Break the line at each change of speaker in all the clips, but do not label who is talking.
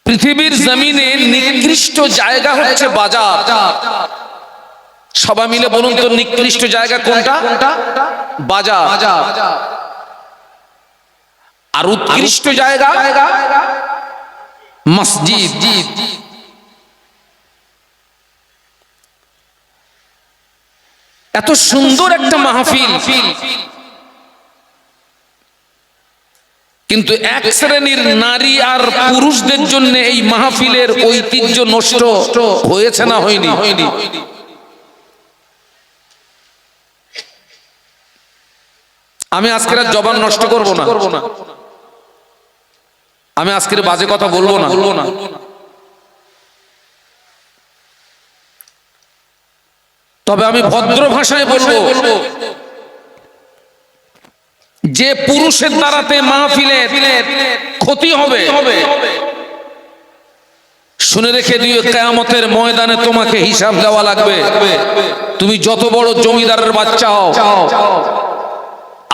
পৃথিবীর জমিনে নিকৃষ্ট জায়গা হচ্ছে বাজার। সবাই মিলে বলুন তো নিকৃষ্ট জায়গা কোনটা? বাজার। আর উৎকৃষ্ট জায়গা মসজিদ। এত সুন্দর একটা মাহফিল, কিন্তু এক শ্রেণীর নারী আর পুরুষদের জন্য এই মাহফিলের ঐতিহ্য নষ্ট হয়েছে না হয়নি? আমি আজকের জবান নষ্ট করব না, আমি আজকের বাজে কথা বলবো না। তবে আমি ভদ্র ভাষায় বলবো, যে পুরুষের দ্বারাতে মাহফিলের ক্ষতি হবে, শুনে রেখে দিও, কিয়ামতের ময়দানে তোমাকে হিসাব দেওয়া লাগবে। তুমি যত বড় জমিদারের বাচ্চা হও,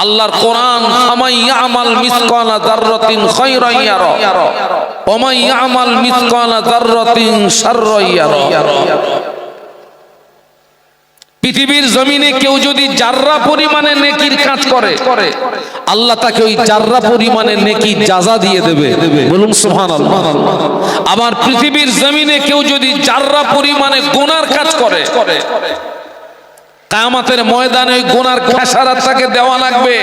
আল্লাহর কোরআন, আমাই ইয়ামাল মিসকালা যাররাতিন খায়রান ইয়ারা ওয়া মান ইয়ামাল মিসকালা যাররাতিন শাররান ইয়ারা। পৃথিবীর জমিনে কেউ যদি জাররা পরিমাণে নেকির কাজ করে, আল্লাহ তাকে ওই জাররা পরিমাণে নেকি জাযা দিয়ে দেবে। বলুন সুবহানাল্লাহ। আবার পৃথিবীর জমিনে কেউ যদি জাররা পরিমাণে গুনার কাজ করে, কিয়ামতের ময়দানে ওই গুনার খেসারত তাকে দেওয়া লাগবে।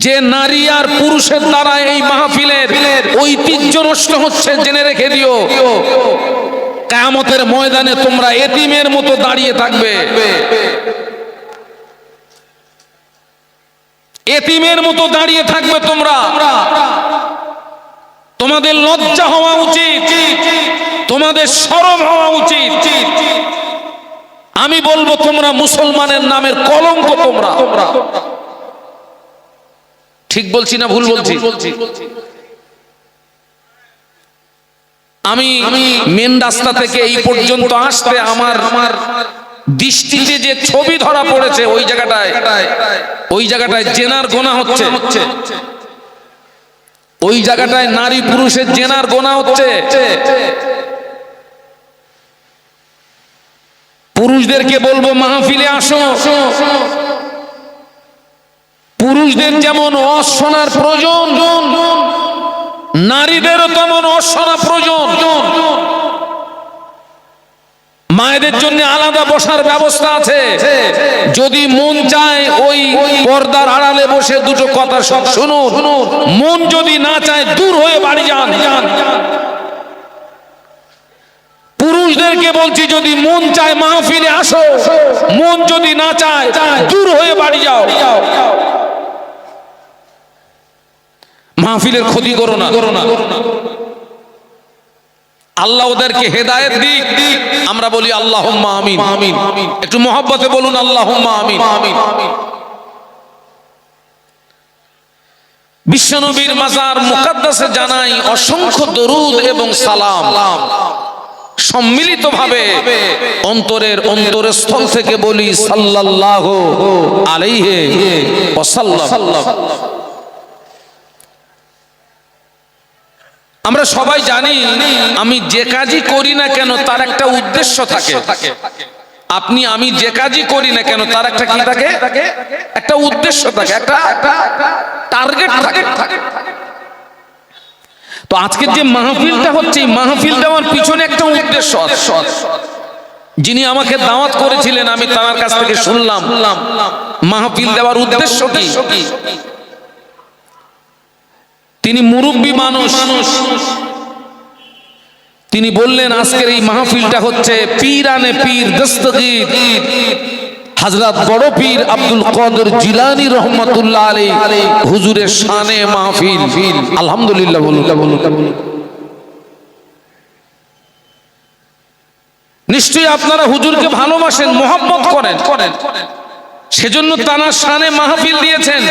যে নারী আর পুরুষের দ্বারা এই মাহফিলের ঐতিহ্য নষ্ট হচ্ছে, জেনে রেখে দিও, কিয়ামতের ময়দানে তোমরা এতিমের মতো দাঁড়িয়ে থাকবে। এতিমের মতো দাঁড়িয়ে থাকবে তোমরা। তোমাদের লজ্জা হওয়া উচিত, তোমাদের শরম হওয়া উচিত। আমি বলবো তোমরা মুসলমানের নামের কলঙ্ক। তোমরা ঠিক বলছি না ভুল বলছি? আমি মেন রাস্তা থেকে এই পর্যন্ত আসতে আমার দৃষ্টিতে যে ছবি ধরা পড়েছে, ওই জায়গাটায় জেনার গোনা হচ্ছে, ওই জায়গাটায় নারী পুরুষের জেনার গোনা হচ্ছে। পুরুষদেরকে বলবো মাহফিলে আসো। পুরুষদের যেমন ওয়াজ শোনার প্রয়োজন, নারীদেরও তেমন ওয়াজ শোনা প্রয়োজন। মায়েদের জন্য আলাদা বসার ব্যবস্থা আছে। যদি মন চায় ওই পর্দার আড়ালে বসে দুটো কথা শুনুন, মন যদি না চায় দূর হয়ে বাড়ি যান। পুরুষদেরকে বলছি, যদি মন চায় মাহফিলে আসো, মন যদি না চায় দূর হয়ে বাড়ি যাও। মাহফিলের ক্ষতি করো না। আল্লাহ ওদেরকে হেদায়েত দিক। আমরা বলি আল্লাহুম্মা আমিন। একটু মহব্বতে বলুন আল্লাহুম্মা আমিন। বিশ্বনবীর মাজার মুকাদ্দাসে জানাই অসংখ্য দরুদ এবং সালাম। সম্মিলিতভাবে অন্তরের অন্তরস্থল থেকে বলি সাল্লাল্লাহু আলাইহি ওয়াসাল্লাম। আমরা সবাই জানি, আমি যে কাজই করি না কেন তার একটা উদ্দেশ্য থাকে। আপনি আমি যে কাজই করি না কেন তার একটা কি থাকে? একটা উদ্দেশ্য থাকে, একটা টার্গেট থাকে। তো আজকের যে মাহফিলটা হচ্ছে, এই মাহফিলটা আমার পিছনে একটা উদ্দেশ্য আছে। যিনি আমাকে দাওয়াত করেছিলেন, আমি তার কাছ থেকে শুনলাম মাহফিল দেওয়ার উদ্দেশ্য কি। তিনি মুরব্বী মানুষ। তিনি বললেন আজকের এই মাহফিলটা হচ্ছে পীরানে পীর দস্তগীর হযরত বড় পীর আব্দুল কাদের জিলানী রহমাতুল্লাহ আলাইহি হুজুরের শানে মাহফিল। আলহামদুলিল্লাহ বলুন। নিশ্চয়ই আপনারা হুজুরকে ভালোবাসেন, মহব্বত করেন, সেজন্য তানার শানে মাহফিল দিয়েছেন।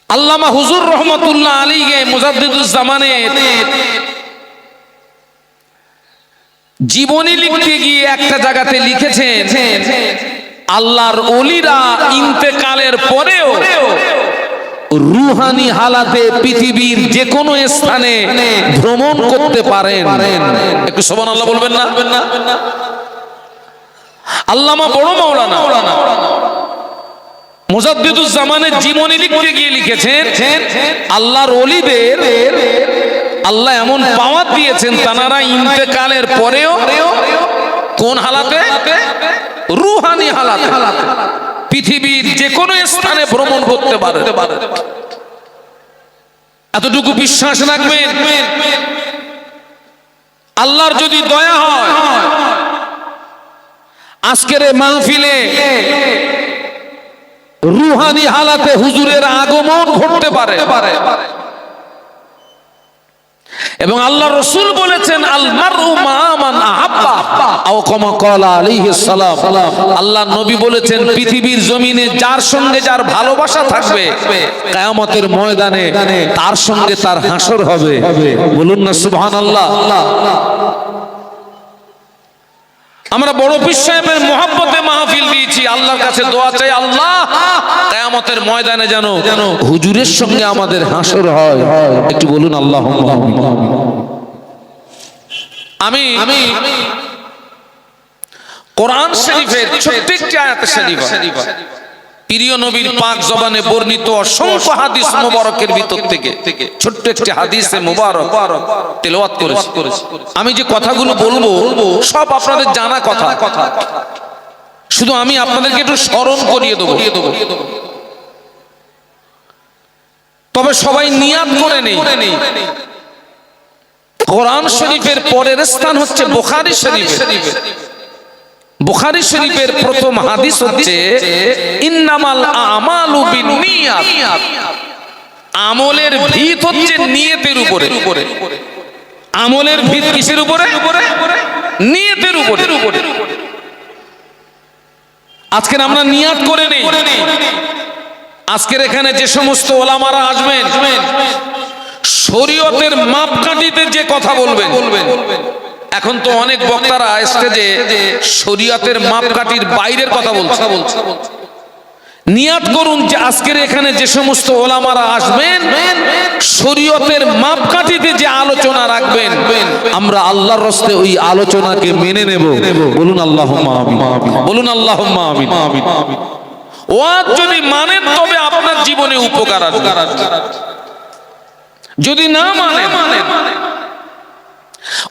আল্লামা হুজুর রহমাতুল্লাহ আলাইহি মুজাদ্দিদুজ জামানের জীবনী লিখতে গিয়ে একটা জায়গাতে লিখেছেন, আল্লাহর ওলিরা ইন্তেকালের পরেও রুহানি হালাতে পৃথিবীর যে কোনো স্থানে ভ্রমণ করতে পারেন। একটু সুবহানাল্লাহ বলবেন না? আল্লামা বড় মাওলানা মুজাদ্দিদুজ জামানের জীবনী লিখতে গিয়ে লিখেছেন, আল্লাহর ওলিদের আল্লাহ এমন পাওয়ার দিয়েছেন, তারা ইন্তেকালের পরেও কোন হালাতে? রুহানি হালাতে পৃথিবীর যে কোনো স্থানে ভ্রমণ করতে পারে। এতটুকু বিশ্বাস রাখবেন, আল্লাহর যদি দয়া হয় আজকের এই মাহফিলে রুহানি হালাতে হুজুরের আগমন ঘটতে পারে। এবং আল্লাহ রাসূল বলেছেন, আল মারউ মা মান আহাব্বা আও কামা ক্বালা আলাইহিস সালাম। আল্লাহ নবী বলেছেন, পৃথিবীর জমিনে যার সঙ্গে যার ভালোবাসা থাকবে কিয়ামতের ময়দানে তার সঙ্গে তার হাসর হবে। বলুন না সুবহানাল্লাহ। আমরা বড় পীর সাহেবের মহব্বতে মাহফিল দিয়েছি, আল্লাহর কাছে দোয়া চাই, আল্লাহ কিয়ামতের ময়দানে যেন হুজুরের সঙ্গে আমাদের হাসর হয়। একটু বলুন আল্লাহুম্মা আমিন। আমি কোরআন শরীফের ছোট্ট একটি আয়াত শরীফা, প্রিয় নবীর পাক জবানে বর্ণিত অসংখ্য হাদিস মোবারকের ভিতর থেকে ছোট্ট একটি হাদিসে মোবারক তেলাওয়াত করেছি। আমি যে কথাগুলো বলবো সব আপনাদের জানা কথা, শুধু আমি আপনাদেরকে একটু স্মরণ করিয়ে দেবো। তবে সবাই নিয়াত করে নেই। কোরআন শরীফের পরের স্থান হচ্ছে বুখারী শরীফ। বুখারী শরীফের প্রথম হাদিস হচ্ছে, ইন্নামাল আমালু বিন্নিয়াত। আমলের ভিত হচ্ছে নিয়তের উপরে। আমলের ভিত কিসের উপরে? নিয়তের উপরে। আজকে আমরা নিয়াত করে নেই। আজকের এখানে যে সমস্ত ওলামারা আসবেন, শরীয়তের মাপকাঠিতে যে কথা বলবেন, এখন তো অনেক বক্তারা স্টেজে শরীয়তের মাপকাঠির বাইরের কথা বলছে। নিয়াত করুন যে আজকের এখানে যে সমস্ত ওলামারা আসবেন, শরীয়তের মাপকাঠিতে যে আলোচনা রাখবেন, আমরা আল্লাহর রাস্তায় ওই আলোচনাকে মেনে নেব। বলুন আল্লাহুম্মা আমিন। বলুন আল্লাহুম্মা আমিন। ওয়াজ যদি মানেন তবে আপনার জীবনে উপকার আসবে, যদি না মানেন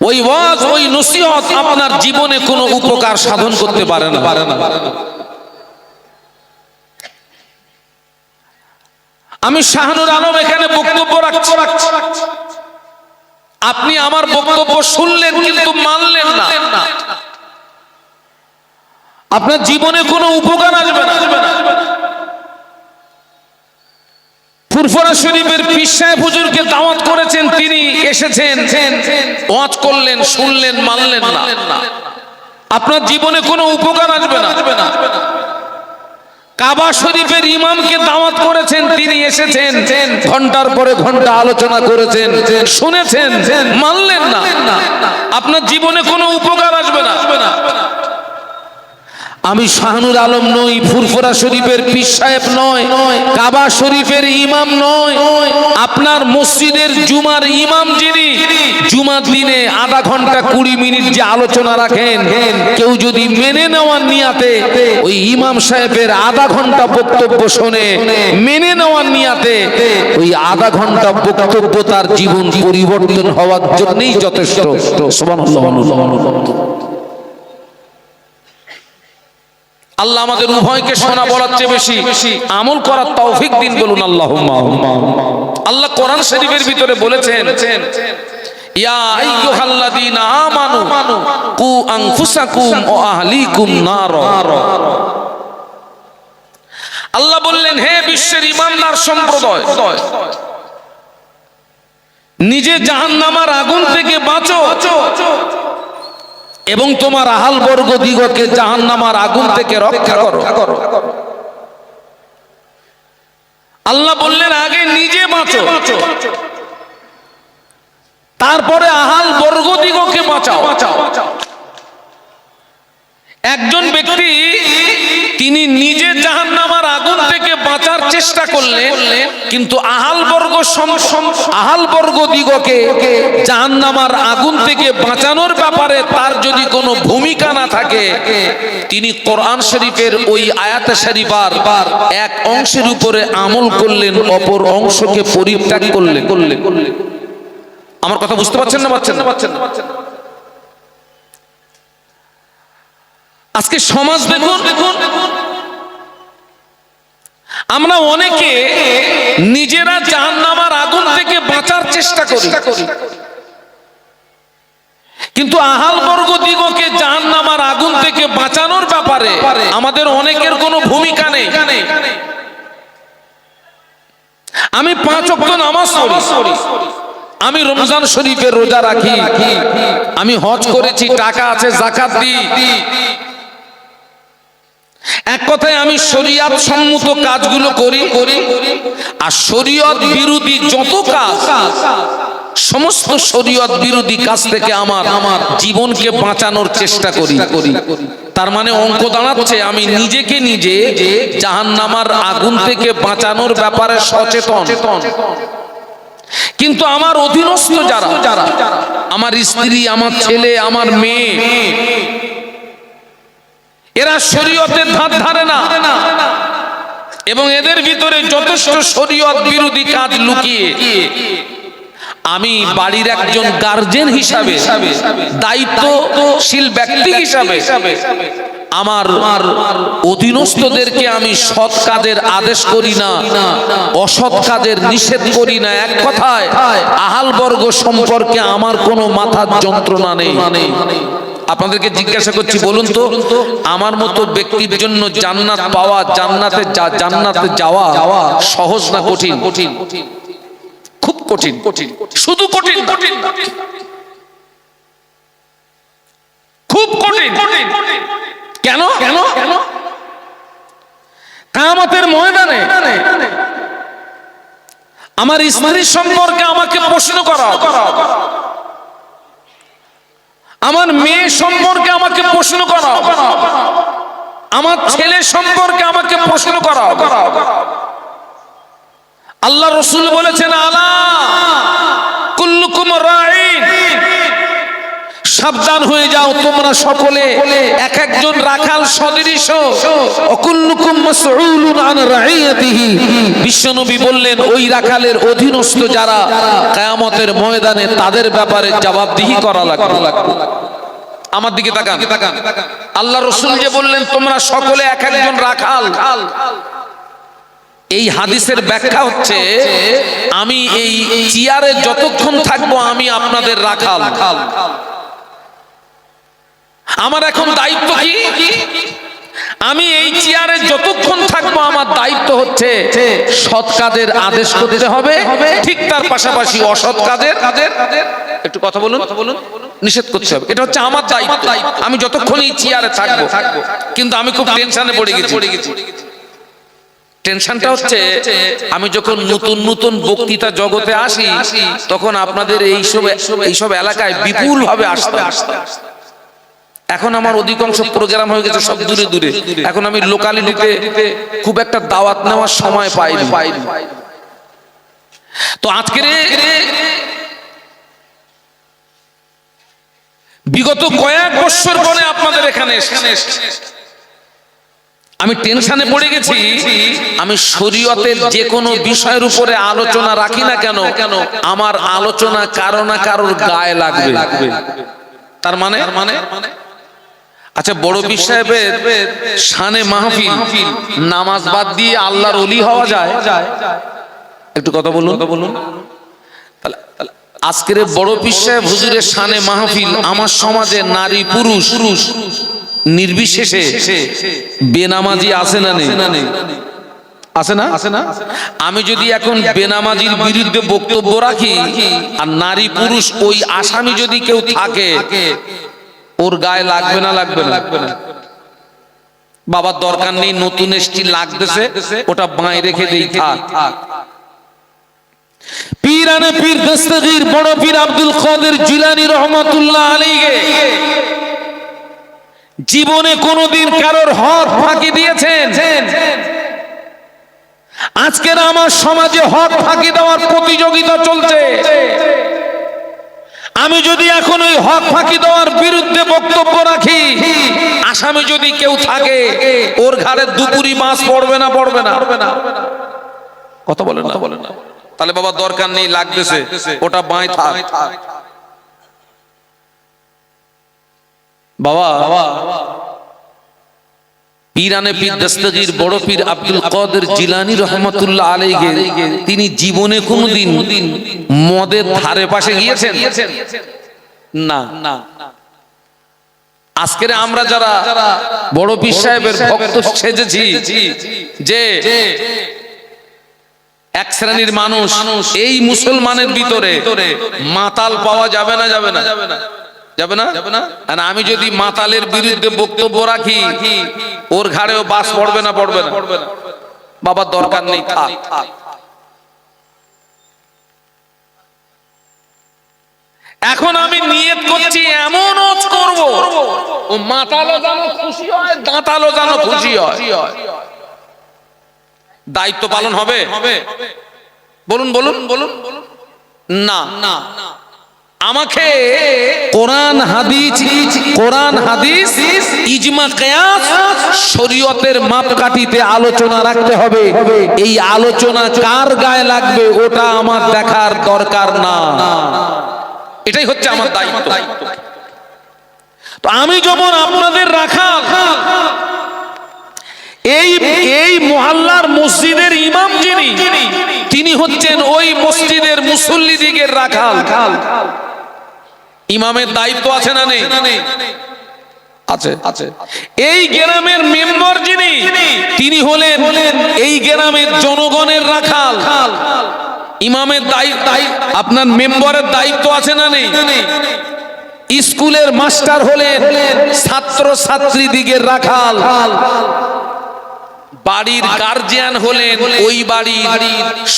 ওই ওয়াজ ওই নসিহত আপনার জীবনে কোনো উপকার সাধন করতে পারে না। আমি শাহানুর আলম এখানে বক্তব্য রাখছি, আপনি আমার বক্তব্য শুনলেন কিন্তু মানলেন না, আপনার জীবনে কোনো উপকার আসবে না। ফুরফুরা শরীফের পীর সাহেব হুজুরকে দাওয়াত করেছেন, তিনি এসেছেন, ওয়াজ করলেন, শুনলেন, মানলেন না, আপনার জীবনে কোনো উপকার আসবে না। কাবা শরীফের ইমামকে দাওয়াত করেছেন, তিনি এসেছেন, ঘন্টার পরে ঘন্টা আলোচনা করেছেন, শুনেছেন, মানলেন না, আপনার জীবনে কোনো উপকার আসবে না। আমি শাহানুর আলম নই, ফুরফুরা শরীফের পীর সাহেব নয়, কাবা শরীফের ইমাম নয়, আপনার মসজিদের জুমার ইমাম যিনি জুমার দিনে আধা ঘন্টা 20 মিনিট যে আলোচনা রাখেন, কেউ যদি মেনে নেওয়ার নিয়াতে ওই ইমাম সাহেবের আধা ঘন্টা বক্তব্য শুনে মেনে নেওয়ার নিয়াতে ওই আধা ঘন্টা বক্তব্য তার জীবন পরিবর্তন হওয়ার জন্যই যথেষ্ট। সুবহানাল্লাহ। আল্লাহ আমাদের উভয়কে শোনা বলার চেয়ে বেশি আমল করার তৌফিক দিন। বলুন আল্লাহুম্মা। আল্লাহ কোরআন শরীফের ভিতরে বলেছেন, ইয়া আইয়ুহাল্লাযীনা আমানু কু আনফুসাকুম ওয়া আহলিকুম নার। আল্লাহ বললেন, হে বিশ্বের ঈমানদার সম্প্রদায়, নিজে জাহান্নামের আগুন থেকে বাঁচো এবং তোমার আহাল বর্গ দিগকে জাহান্নামের আগুন থেকে রক্ষা করো। আল্লাহ বললেন, আগে নিজে বাঁচো, তারপরে আহাল বর্গ দিগকে বাঁচাও। একজন ব্যক্তি তিনি নিজে জাহান্নামের আগুন থেকে বাঁচার চেষ্টা করলেন, কিন্তু আহাল বর্গ দিগকে জাহান্নামের আগুন থেকে বাঁচানোর ব্যাপারে তার যদি কোনো ভূমিকা না থাকে, তিনি কোরআন শরীফের ওই আয়াতে শরীফার এক অংশের উপরে আমল করলেন, অপর অংশকে পরিত্যাগ করলেন। আমার কথা বুঝতে পারছেন না? আজকে সমাজ দেখুন, আমরা অনেকে নিজেরা জাহান্নামের আগুন থেকে বাঁচার চেষ্টা করি, কিন্তু আহাল বর্গ দিগকে জাহান্নামের আগুন থেকে বাঁচানোর ব্যাপারে আমাদের অনেকের কোনো ভূমিকা নেই। আমি 5 ওয়াক্ত নামাজ পড়ি, আমি রমজান শরীফের রোজা রাখি, আমি হজ করেছি, টাকা আছে, যাকাত দিই, এক কথায় আমি শরীয়ত সম্মত কাজগুলো করি, আর শরীয়ত বিরোধী যত কাজ, সমস্ত শরীয়ত বিরোধী কাজ থেকে আমার জীবনকে বাঁচানোর চেষ্টা করি। তার মানে অঙ্ক দাঁড়াচ্ছে আমি নিজেকে নিজে জাহান্নামের আগুন থেকে বাঁচানোর ব্যাপারে সচেতন, কিন্তু আমার অধীনস্থ যারা, আমার স্ত্রী, আমার ছেলে, আমার মেয়ে, এরা শরীয়তের ধার ধারে না, এবং এদের ভিতরে যথেষ্ট শরীয়ত বিরোধী কাজ লুকিয়ে। আমি বাড়ির একজন গার্জেন হিসাবে, দায়িত্বশীল ব্যক্তি হিসাবে আমার অধীনস্থদেরকে আমি সৎ কাজের আদেশ করি না, অসৎ কাজের নিষেধ করি না। এক কথায় আহাল বর্গ সম্পর্কে আমার কোনো মাথার যন্ত্রণা নেই। আপনাদেরকে জিজ্ঞাসা করছি, বলুন তো, আমার মতো ব্যক্তির জন্য জান্নাত পাওয়া, জান্নাতে যাওয়া সহজ না কঠিন? খুব কঠিন, শুধু কঠিন, খুব কঠিন। কেন? কিয়ামতের ময়দানে আমার স্ত্রীর সম্পর্কে আমাকে প্রশ্ন করা, আমার মেয়ে সম্পর্কে আমাকে প্রশ্ন করা, আমার ছেলে সম্পর্কে আমাকে প্রশ্ন করা। আল্লাহ রাসূল বলেছেন, আলা কুল্লুকুম রাঈন, সাবধান হয়ে যাও, তোমরা সকলে এক একজন রাখাল সদৃশ। অকুল্লুকুম মাসউলুন আন রাইয়াতিহি, বিশ্বনবী বললেন ওই রাখালের অধীনস্থ যারা, কিয়ামতের ময়দানে তাদের ব্যাপারে জবাবদিহি করা লাগবে। আমার দিকে তাকান, আল্লাহ রাসূল যে বললেন তোমরা সকলে এক একজন রাখাল, এই হাদিসের ব্যাখ্যা হচ্ছে আমি এই চেয়ারে যতক্ষণ থাকবো আমি আপনাদের রাখাল। আমার এখন দায়িত্ব কি? আমি এই চেয়ারে যতক্ষণ থাকবো আমার দায়িত্ব হচ্ছে সৎ কাজের আদেশ করতে হবে, ঠিক তার পাশাপাশি অসৎ কাজের একটু কথা বলুন নিষেধ করতে হবে। এটা হচ্ছে আমার দায়িত্ব, আমি যতক্ষণ এই চেয়ারে থাকবো। কিন্তু আমি খুব টেনশনে পড়ে গেছি। টেনশনটা হচ্ছে আমি যখন নতুন নতুন বক্তৃতা জগতে আসি, তখন আপনাদের এইসব এলাকায় বিপুল ভাবে আসতে। এখন আমার অধিকাংশ প্রোগ্রাম হয়ে গেছে সব দূরে দূরে, এখন আমি লোকালিটিতে খুব একটা দাওয়াত নেওয়ার সময় পাইনি। তো আজকের বিগত কয়েক বছর পরে আপনাদের এখানে আমি টেনশনে পড়ে গেছি। আমি শরীয়তের যে কোনো বিষয়ের উপরে আলোচনা রাখি না কেন, আমার আলোচনা কারো না কারোর গায়ে লাগবে। তার মানে আচ্ছা, বড় পীর সাহেবের শানে মাহফিল, নামাজ বাদ দিয়ে আল্লাহর ওলি হওয়া যায়? একটু কথা বলুন। তাহলে আজকের বড় পীর সাহেব হুজুরের শানে মাহফিল আমার সমাজে নারী পুরুষ নির্বিশেষে বেনামাজি আছে না নেই? আছে না? আমি যদি এখন বেনামাজির বিরুদ্ধে বক্তব্য রাখি আর নারী পুরুষ ওই আসামি যদি কেউ থাকে, ওর গায়ে লাগবে না? বাবার দরকার নেই, নতুন এসটি লাগতেছে, ওটা বাঁয়ে রেখে দেই, থাক। পীরানে পীর দস্তগীর বড় পীর আব্দুল কাদের জিলানী রহমাতুল্লাহ আলাইহি জীবনে কোনোদিন কারোর হক ফাঁকি দিয়েছেন? আজকের আমার সমাজে হক ফাঁকি দেওয়ার প্রতিযোগিতা চলছে। আমি যদি এখন ওই হক ফাঁকি দেওয়ার বিরুদ্ধে বক্তব্য রাখি, আসামে যদি কেউ থাকে ওর ঘাড়ে দুপুরি মাছ পড়বে না? পড়বে না? কথা বলেন না, বলেন না। তাহলে বাবা দরকার নেই, লাগতেছে ওটা বাঁয় থাক। বাবা পীরানে পীর দস্তগীর বড় পীর আব্দুল কাদের জিলানী রহমাতুল্লাহ আলাইহি, তিনি জীবনে কোনোদিন মদের ধারে পাশে গিয়েছেন? না। আজকের আমরা যারা বড় পীর সাহেবের ভক্ত সেজেছি, যে এক শ্রেণীর মানুষ, এই মুসলমানের ভিতরে মাতাল পাওয়া যাবে না? যাবে না? যাবে না? আর আমি যদি মাতালের বিরুদ্ধে বক্তব্য রাখি, ওর ঘাড়েও বাস পড়বে না? পড়বে না? বাবা দরকার নেই, থাক। এখন আমি নিয়ত করছি এমন ওয়াজ করব, ও মাতালও যেন খুশি হয়, দাঁতালও যেন খুশি হয়। দায়িত্ব পালন হবে? বলুন বলুন বলুন। না, আমাকে কোরআন হাদিস ইজমা কিয়াস শরীয়তের মাপকাঠিতে আলোচনা রাখতে হবে। এই আলোচনা কার গায়ে লাগবে ওটা আমার দেখার দরকার না, এটাই হচ্ছে আমার দায়িত্ব। তো আমি যেমন আপনাদের রাখাল, এই মহল্লার মসজিদের ইমাম যিনি, তিনি হচ্ছেন ওই মসজিদের মুসল্লিদিগের রাখাল। ইমামের দায়িত্ব আছে না নেই? আছে। এই গ্রামের মেম্বার যিনি, তিনি হলেন এই গ্রামের জনগণের রাখাল। ইমামের দায়িত্ব, আপনার মেম্বারের দায়িত্ব আছে না নেই? স্কুলের মাস্টার হলেন ছাত্র ছাত্রী দিগের রাখাল। বাড়ির গার্জিয়ান হলেন ওই বাড়ির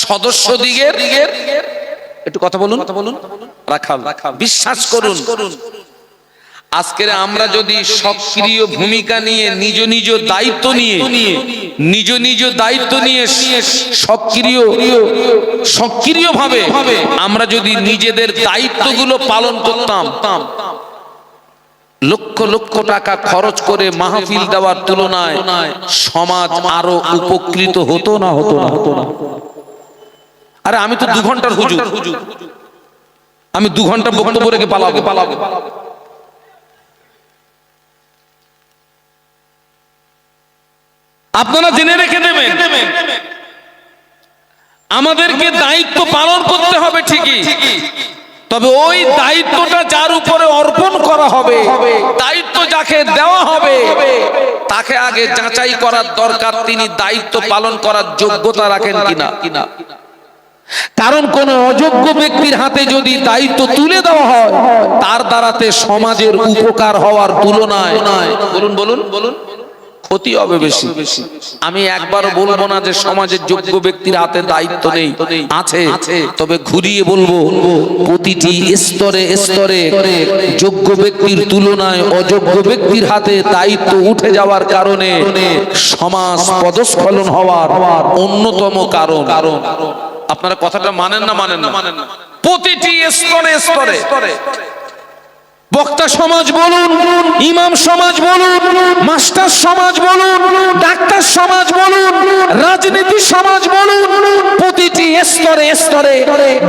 সদস্য দিগের, একটু কথা বলুন, রাখাল। বিশ্বাস করুন, আজকের আমরা যদি সক্রিয় ভূমিকা নিয়ে নিজ নিজ দায়িত্ব নিয়ে সক্রিয়ভাবে আমরা যদি নিজেদের দায়িত্বগুলো পালন করতাম, লক্ষ লক্ষ টাকা খরচ করে মাহফিল দেওয়ার তুলনায় সমাজ আরো উপকৃত হতো না? আরে আমি তো 2 ঘন্টার হুজুর, আমি 2 ঘন্টা বক্তব্য রেখে পালাবো? আপনারা জেনে রেখে দেবেন, আমাদেরকে দায়িত্ব পালন করতে হবে ঠিকই, তবে ওই দায়িত্বটা যার উপরে অর্পণ করা হবে, দায়িত্ব যাকে দেওয়া হবে, তাকে আগে যাচাই করার দরকার তিনি দায়িত্ব পালন করার যোগ্যতা রাখেন কিনা। কারণ কোন অযোগ্য ব্যক্তির হাতে যদি দায়িত্ব তুলে দেওয়া হয়, তার দ্বারাতে সমাজের উপকার হওয়ার তুলনায় বলুন ক্ষতি হবে বেশি। আমি একবারও বলবো না যে সমাজের যোগ্য ব্যক্তির হাতে দায়িত্ব নেই, আছে। তবে ঘুরিয়ে বলবো, প্রতিটি স্তরে স্তরে যোগ্য ব্যক্তির তুলনায় অযোগ্য ব্যক্তির হাতে দায়িত্ব উঠে যাওয়ার কারণে সমাজ পদস্খলন হওয়ার অন্যতম কারণ। আপনারা কথাটা মানেন না? প্রতিটি স্তরে স্তরে বক্তা সমাজ বলুন, ইমাম সমাজ বলুন, মাস্টার সমাজ বলুন, ডাক্তার সমাজ বলুন, রাজনীতি সমাজ বলুন, প্রতিটি স্তরে স্তরে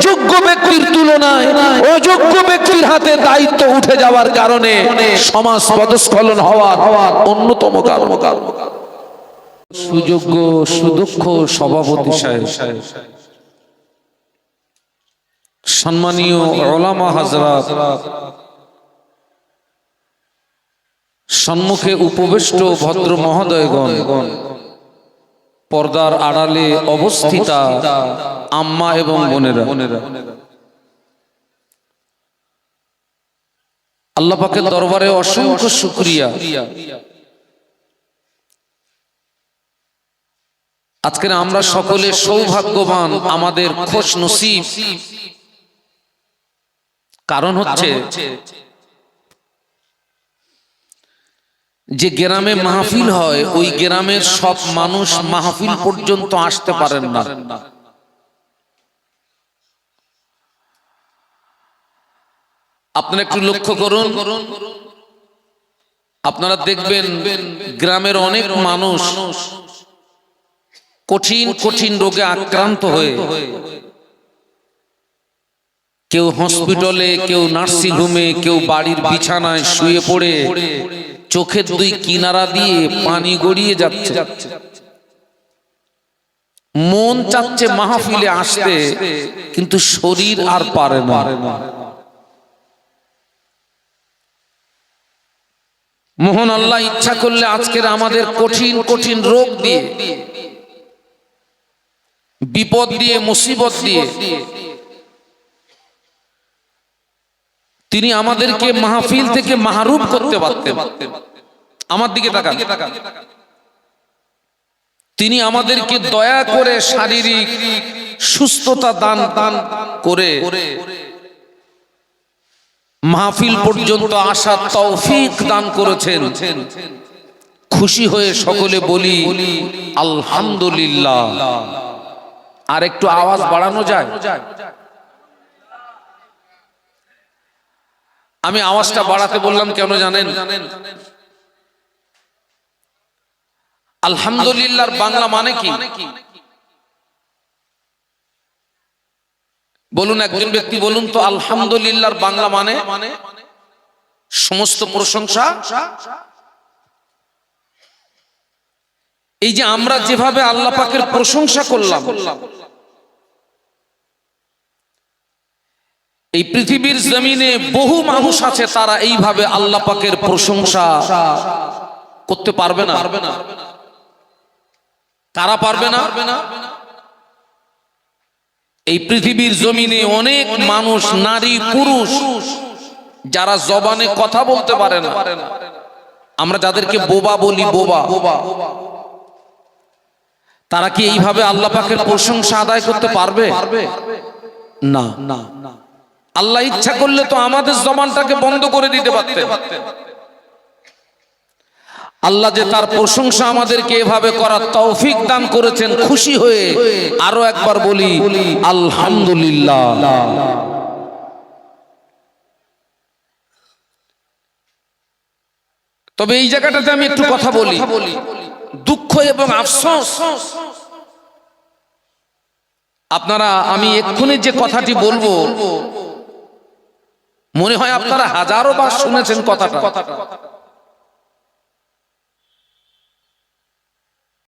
যোগ্য ব্যক্তির তুলনায় অযোগ্য ব্যক্তির হাতে দায়িত্ব উঠে যাওয়ার কারণে সমাজ পদস্খলন হওয়ার অন্যতম কারণ। সুযোগ্য সুদক্ষ সভাপতি সাহেব, সম্মানীয় উলামা হযরত, সম্মুখে উপবিষ্ট ভদ্র মহোদয়গণ, পর্দার আড়ালে অবস্থিতা আম্মা এবং বোনেরা, আল্লাহ পাকের দরবারে অসংখ্য শুকরিয়া। আজকের আমরা সকলে সৌভাগ্যবান, আমাদের খুশ নসিব। কারণ হচ্ছে যে গ্রামে মাহফিল হয় ওই গ্রামের সব মানুষ মাহফিল পর্যন্ত আসতে পারেন না। আপনারা একটু লক্ষ্য করুন, আপনারা দেখবেন গ্রামের অনেক মানুষ কঠিন কঠিন রোগে আক্রান্ত হয়ে কেউ হসপিটালে, কেউ নার্সিং হোমে, কেউ বাড়ির বিছানায় শুয়ে পড়ে চোখের দুই কিনারা দিয়ে পানি গড়িয়ে যাচ্ছে। মন চাচ্ছে মাহফিলে আসতে, কিন্তু শরীর আর পারে না। মোহন আল্লাহ ইচ্ছা করলে আজকের আমাদের কঠিন কঠিন রোগ দিয়ে, বিপদ দিয়ে, মুসিবত দিয়ে তিনি আমাদেরকে মাহফিল থেকে মাহরুম করতে পারতেন। আমার দিকে তাকান, তিনি আমাদেরকে দয়া করে শারীরিক সুস্থতা দান করে মাহফিল পর্যন্ত আসার তৌফিক দান করেছেন। খুশি হয়ে সকলে বলি আলহামদুলিল্লাহ। আর একটু আওয়াজ বাড়ানো যায়? আমি আওয়াজটা বাড়াতে বললাম কেন জানেন? আলহামদুলিল্লাহর বাংলা মানে কি বলুন, একজন ব্যক্তি বলুন তো। আলহামদুলিল্লাহর বাংলা মানে সমস্ত প্রশংসা। এই যে আমরা যেভাবে আল্লাহ পাকের প্রশংসা করলাম, এই পৃথিবীর জমিনে বহু মানুষ আছে তারা এইভাবে আল্লাহ পাকের প্রশংসা করতে পারবে না। কারা পারবে না? এই পৃথিবীর জমিনে অনেক মানুষ, নারী পুরুষ, যারা জবানে কথা বলতে পারে না, আমরা যাদেরকে বোবা বলি, বোবা, তারা কি এইভাবে আল্লাহ পাকের প্রশংসা আদায় করতে পারবে? না। আল্লাহ ইচ্ছা করলে তো আমাদের জবানটাকে বন্ধ করে দিতে পারতেন। আল্লাহ যে তার প্রশংসা আমাদেরকে এভাবে করার তৌফিক দান করেছেন, খুশি হয়ে আরো একবার বলি আলহামদুলিল্লাহ। তবে এই জায়গাটাতে আমি একটু কথা বলি, দুঃখ এবং আফসোস। আপনারা, আমি এক্ষুনি যে কথাটি বলবো মনে হয় আপনারা হাজারো বার শুনেছেন কথাটা।